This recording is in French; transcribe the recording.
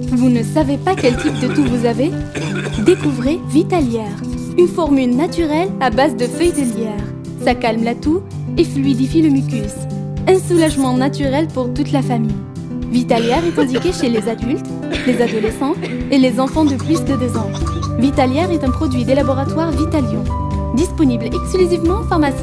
Vous ne savez pas quel type de toux vous avez? Découvrez Vitalière, une formule naturelle à base de feuilles de lierre. Ça calme la toux et fluidifie le mucus. Un soulagement naturel pour toute la famille. Vitalière est indiqué chez les adultes, les adolescents et les enfants de plus de 2 ans. Vitalière est un produit des laboratoires Vitalion, disponible exclusivement en pharmacie.